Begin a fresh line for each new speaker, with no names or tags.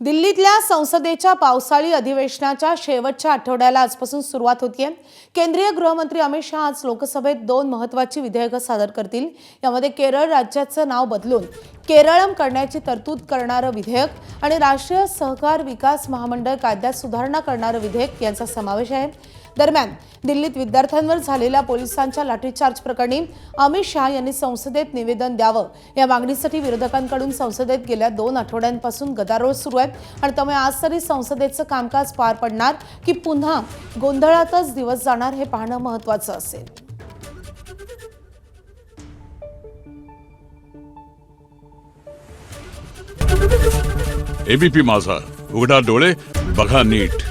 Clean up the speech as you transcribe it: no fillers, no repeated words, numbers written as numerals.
दिल्लीतल्या संसदेच्या पावसाळी अधिवेशनाच्या शेवटच्या आठवड्याला आजपासून सुरुवात होतीये। केंद्रीय गृहमंत्री अमित शहा आज लोकसभेत दोन महत्त्वाची विधेयकं सादर करतील। यामध्ये केरळ राज्याचं नाव बदलून केरळम करण्याची तरतूद करणारं विधेयक आणि राष्ट्रीय सहकार विकास महामंडळ कायद्यात सुधारणा करणारं विधेयक यांचा समावेश आहे। दरम्यान दिल्लीत विद्यार्थ्यांवर झालेल्या पोलिसांच्या लाठीचार्ज प्रकरणी अमित शहा यांनी संसदेत निवेदन द्यावं या मागणीसाठी विरोधकांकडून संसदेत गेल्या 2 आठवड्यांपासून गदारोळ सुरू आहे आणि त्यामुळे आज तरी संसदेचं कामकाज पार पडणार की पुन्हा गोंधळातच दिवस जाणार हे पाहणं महत्त्वाचं असेल।
एबीपी माझा, उघडा डोळे बघा नीट।